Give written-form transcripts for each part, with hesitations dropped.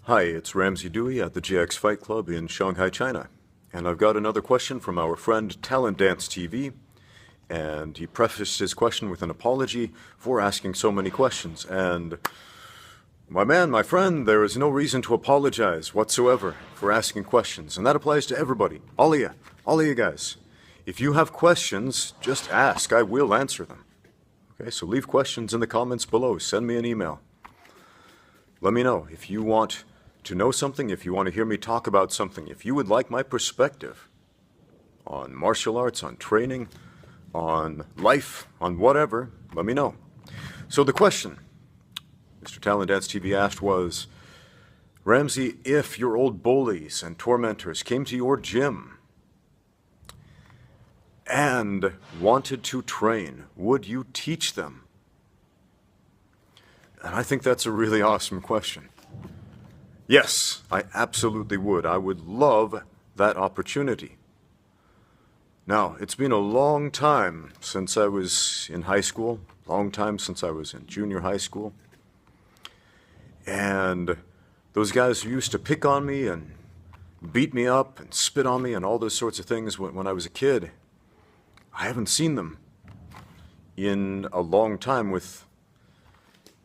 Hi, it's Ramsey Dewey at the GX Fight Club in Shanghai, China. And I've got another question from our friend Talent Dance TV. And he prefaced his question with an apology for asking so many questions. And my man, my friend, there is no reason to apologize whatsoever for asking questions. And that applies to everybody, all of you guys. If you have questions, just ask. I will answer them. Okay, so leave questions in the comments below. Send me an email. Let me know if you want to know something, if you want to hear me talk about something, if you would like my perspective on martial arts, on training, on life, on whatever, let me know. So the question Mr. Talent Dance TV asked was, Ramsey, if your old bullies and tormentors came to your gym and wanted to train, would you teach them? And I think that's a really awesome question. Yes, I absolutely would. I would love that opportunity. Now, it's been a long time since I was in high school, long time since I was in junior high school. And those guys who used to pick on me and beat me up and spit on me and all those sorts of things when I was a kid, I haven't seen them in a long time with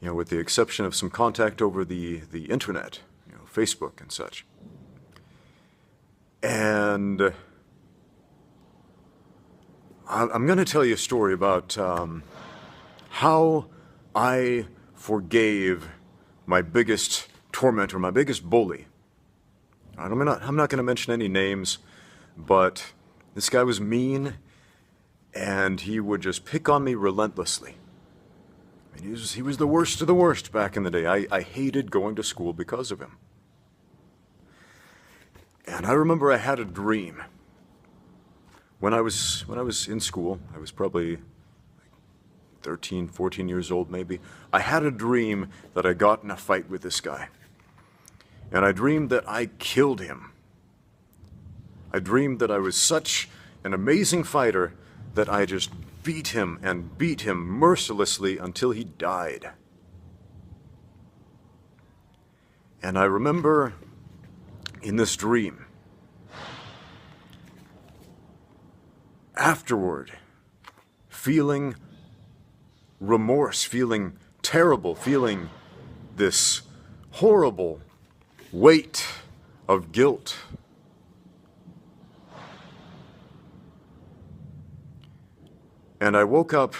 the exception of some contact over the internet, Facebook and such. And I'm going to tell you a story about how I forgave my biggest tormentor, my biggest bully. I'm not going to mention any names, but this guy was mean, and he would just pick on me relentlessly. He was the worst of the worst back in the day. I hated going to school because of him. And I remember I had a dream. When I was in school, I was probably 13, 14 years old maybe. I had a dream that I got in a fight with this guy. And I dreamed that I killed him. I dreamed that I was such an amazing fighter that I just beat him and beat him mercilessly until he died. And I remember in this dream, afterward, feeling remorse, feeling terrible, feeling this horrible weight of guilt. And I woke up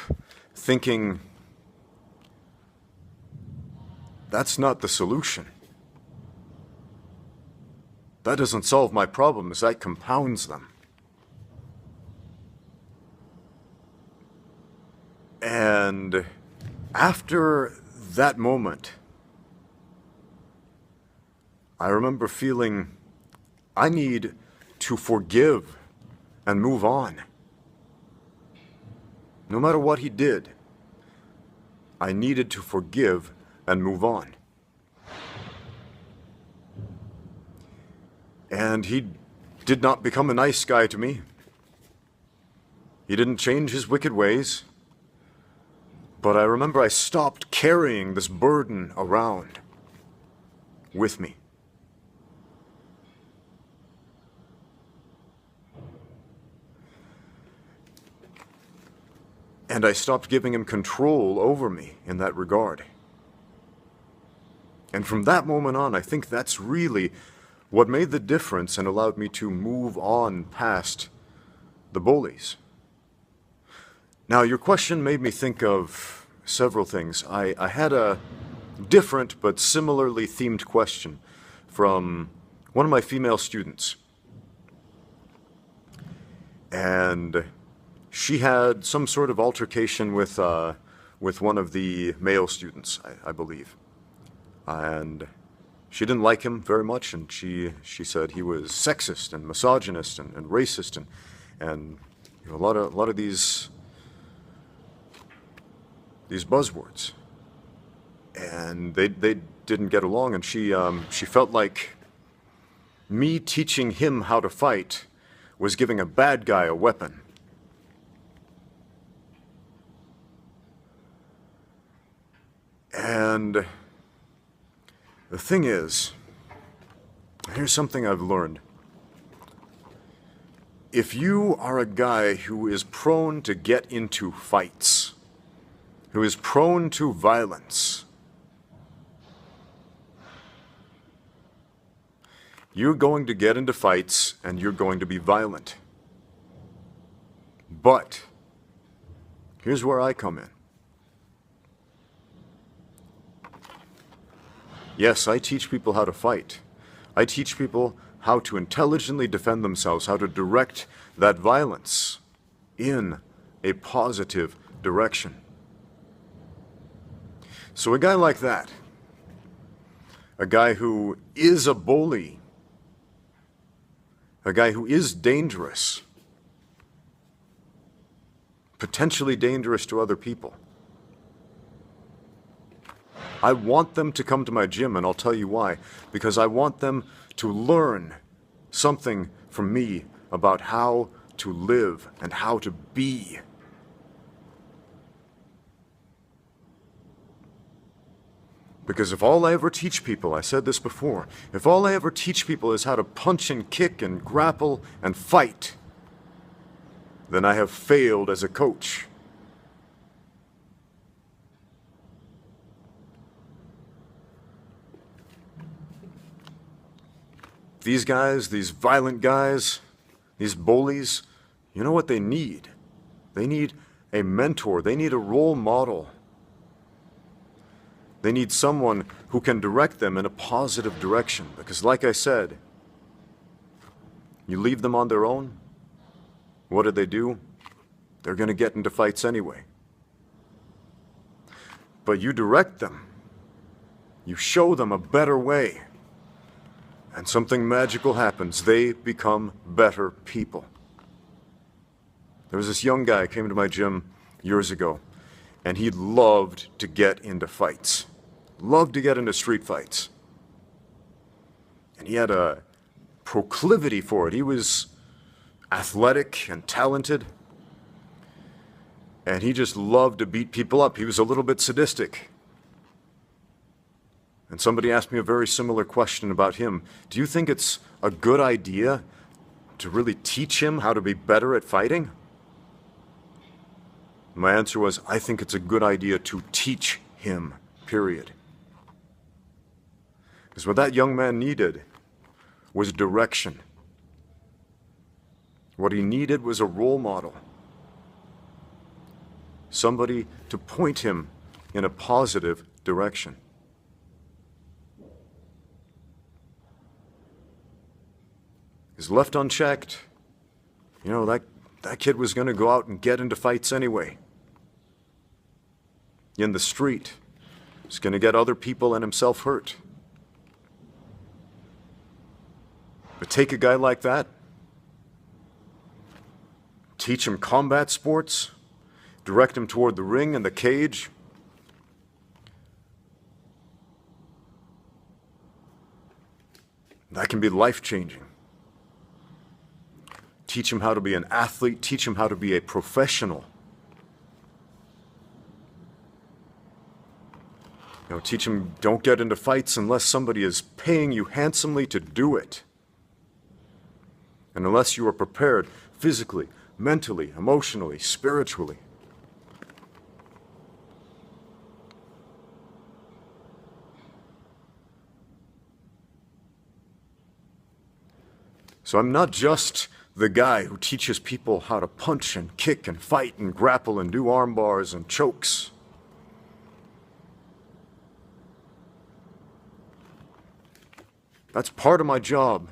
thinking, that's not the solution. That doesn't solve my problems, that compounds them. And after that moment, I remember feeling I need to forgive and move on. No matter what he did, I needed to forgive and move on. And he did not become a nice guy to me. He didn't change his wicked ways. But I remember I stopped carrying this burden around with me. And I stopped giving him control over me in that regard. And from that moment on, I think that's really what made the difference and allowed me to move on past the bullies. Now, your question made me think of several things. I had a different but similarly themed question from one of my female students. And she had some sort of altercation with one of the male students, I believe. And she didn't like him very much, and she said he was sexist and misogynist and racist and a lot of these buzzwords. And they didn't get along, and she felt like me teaching him how to fight was giving a bad guy a weapon. And the thing is, Here's something I've learned. If you are a guy who is prone to get into fights, who is prone to violence, you're going to get into fights and you're going to be violent. But here's where I come in. Yes, I teach people how to fight. I teach people how to intelligently defend themselves, how to direct that violence in a positive direction. So a guy like that, a guy who is a bully, a guy who is dangerous, potentially dangerous to other people, I want them to come to my gym, and I'll tell you why. Because I want them to learn something from me about how to live and how to be. Because if all I ever teach people, I said this before, if all I ever teach people is how to punch and kick and grapple and fight, then I have failed as a coach. These guys, these violent guys, these bullies, you know what they need? They need a mentor. They need a role model. They need someone who can direct them in a positive direction. Because like I said, you leave them on their own, what do? They're going to get into fights anyway. But you direct them. You show them a better way. And something magical happens. They become better people. There was this young guy who came to my gym years ago, and he loved to get into fights. Loved to get into street fights. And he had a proclivity for it. He was athletic and talented. And he just loved to beat people up. He was a little bit sadistic. And somebody asked me a very similar question about him. Do you think it's a good idea to really teach him how to be better at fighting? My answer was, I think it's a good idea to teach him, period. Because what that young man needed was direction. What he needed was a role model. Somebody to point him in a positive direction. Is left unchecked, you know, that kid was going to go out and get into fights anyway. In the street. He's going to get other people and himself hurt. But take a guy like that, teach him combat sports, direct him toward the ring and the cage. That can be life-changing. Teach him how to be an athlete, teach him how to be a professional. You know, teach him don't get into fights unless somebody is paying you handsomely to do it. And unless you are prepared physically, mentally, emotionally, spiritually. So I'm not just the guy who teaches people how to punch and kick and fight and grapple and do arm bars and chokes. That's part of my job.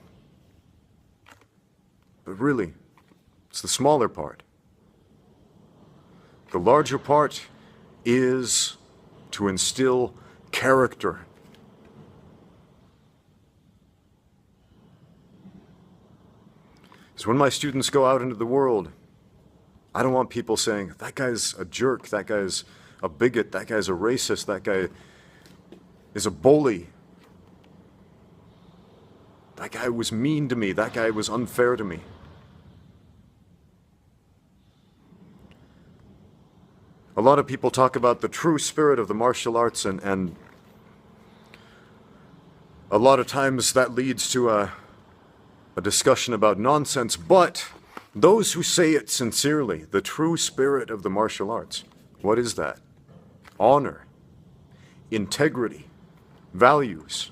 But really, it's the smaller part. The larger part is to instill character. So when my students go out into the world, I don't want people saying, that guy's a jerk, that guy's a bigot, that guy's a racist, that guy is a bully. That guy was mean to me, that guy was unfair to me. A lot of people talk about the true spirit of the martial arts and a lot of times that leads to a discussion about nonsense, but those who say it sincerely, the true spirit of the martial arts, what is that? Honor, integrity, values.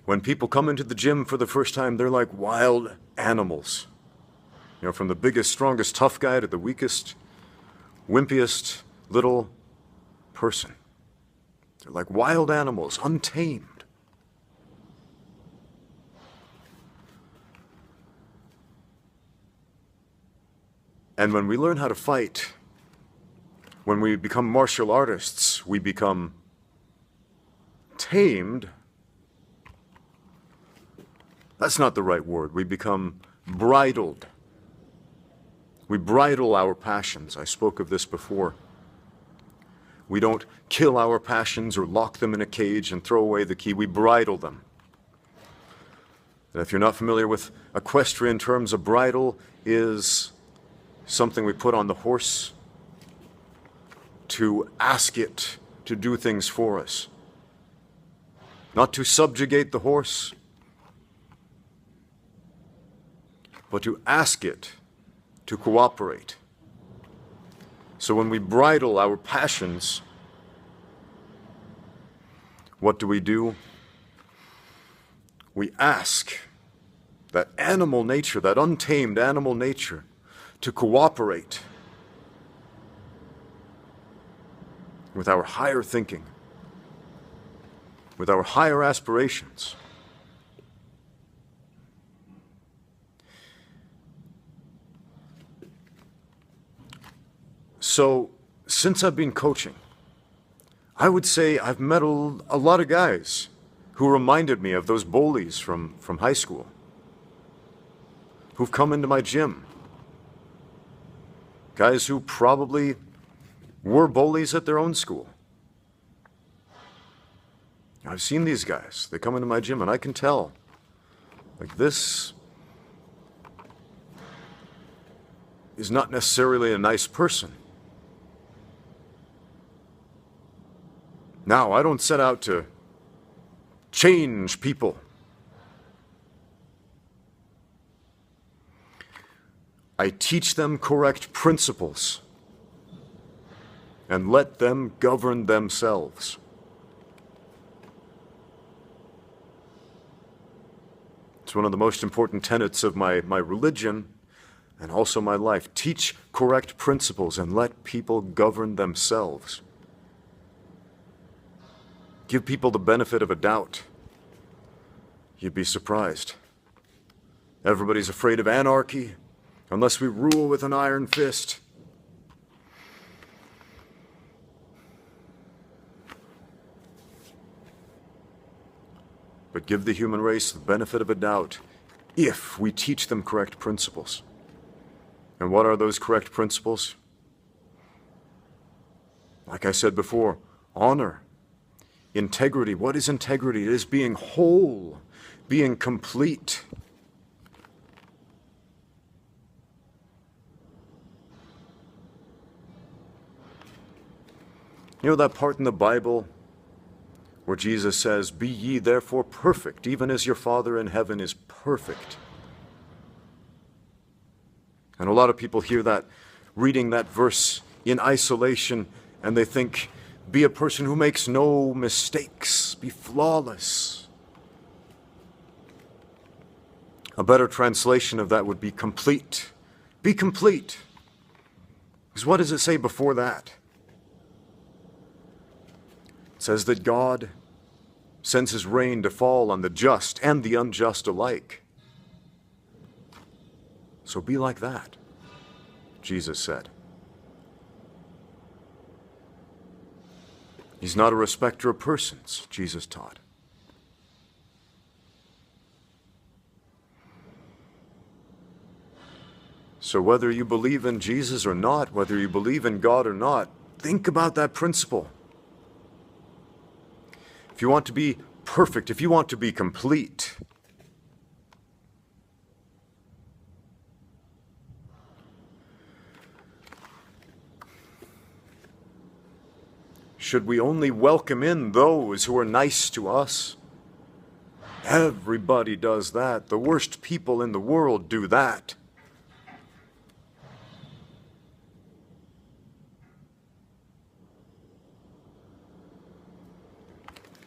When people come into the gym for the first time, they're like wild animals. You know, from the biggest, strongest, tough guy to the weakest, wimpiest little person. They're like wild animals, untamed. And when we learn how to fight, when we become martial artists, we become tamed. That's not the right word. We become bridled. We bridle our passions. I spoke of this before. We don't kill our passions or lock them in a cage and throw away the key. We bridle them. And if you're not familiar with equestrian terms, a bridle is something we put on the horse to ask it to do things for us. Not to subjugate the horse, but to ask it to cooperate. So when we bridle our passions, what do? We ask that animal nature, that untamed animal nature, to cooperate with our higher thinking, with our higher aspirations. So, since I've been coaching, I would say I've met a lot of guys who reminded me of those bullies from high school, who've come into my gym. Guys who probably were bullies at their own school. I've seen these guys. They come into my gym and I can tell, like, this is not necessarily a nice person. Now, I don't set out to change people. I teach them correct principles and let them govern themselves. It's one of the most important tenets of my religion and also my life. Teach correct principles and let people govern themselves. Give people the benefit of a doubt. You'd be surprised. Everybody's afraid of anarchy unless we rule with an iron fist. But give the human race the benefit of a doubt if we teach them correct principles. And what are those correct principles? Like I said before, honor, integrity. What is integrity? It is being whole, being complete. You know that part in the Bible where Jesus says, "Be ye therefore perfect, even as your Father in heaven is perfect." And a lot of people hear that, reading that verse in isolation, and they think, be a person who makes no mistakes, be flawless. A better translation of that would be complete. Be complete. Because what does it say before that? It says that God sends his rain to fall on the just and the unjust alike. So be like that, Jesus said. He's not a respecter of persons, Jesus taught. So whether you believe in Jesus or not, whether you believe in God or not, think about that principle. If you want to be perfect, if you want to be complete, should we only welcome in those who are nice to us? Everybody does that. The worst people in the world do that.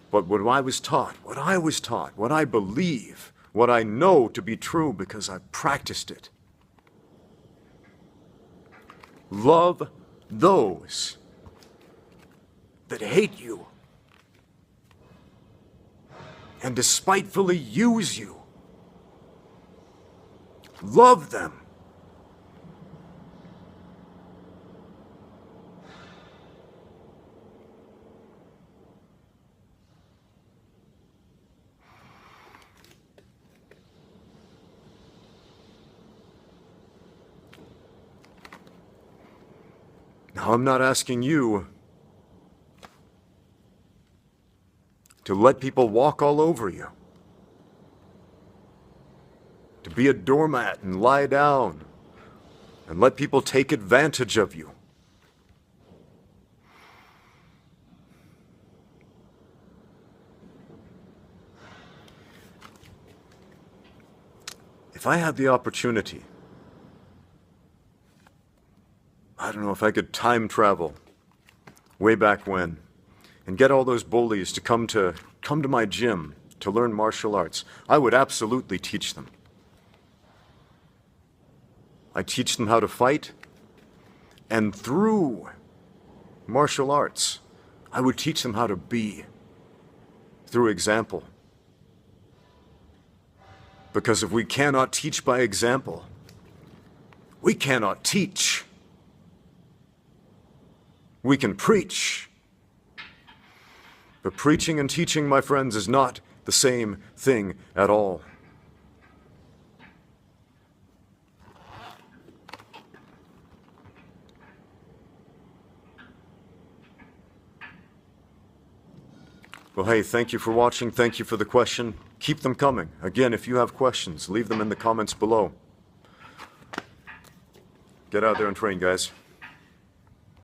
But what I was taught, what I believe, what I know to be true because I've practiced it. Love those that hate you and despitefully use you. Love them. Now, I'm not asking you to let people walk all over you, to be a doormat and lie down and let people take advantage of you. If I had the opportunity, I don't know if I could time travel way back when and get all those bullies to come to my gym to learn martial arts, I would absolutely teach them. I teach them how to fight, and through martial arts, I would teach them how to be, through example. Because if we cannot teach by example, we cannot teach. We can preach. But preaching and teaching, my friends, is not the same thing at all. Well, hey, thank you for watching. Thank you for the question. Keep them coming. Again, if you have questions, leave them in the comments below. Get out there and train, guys.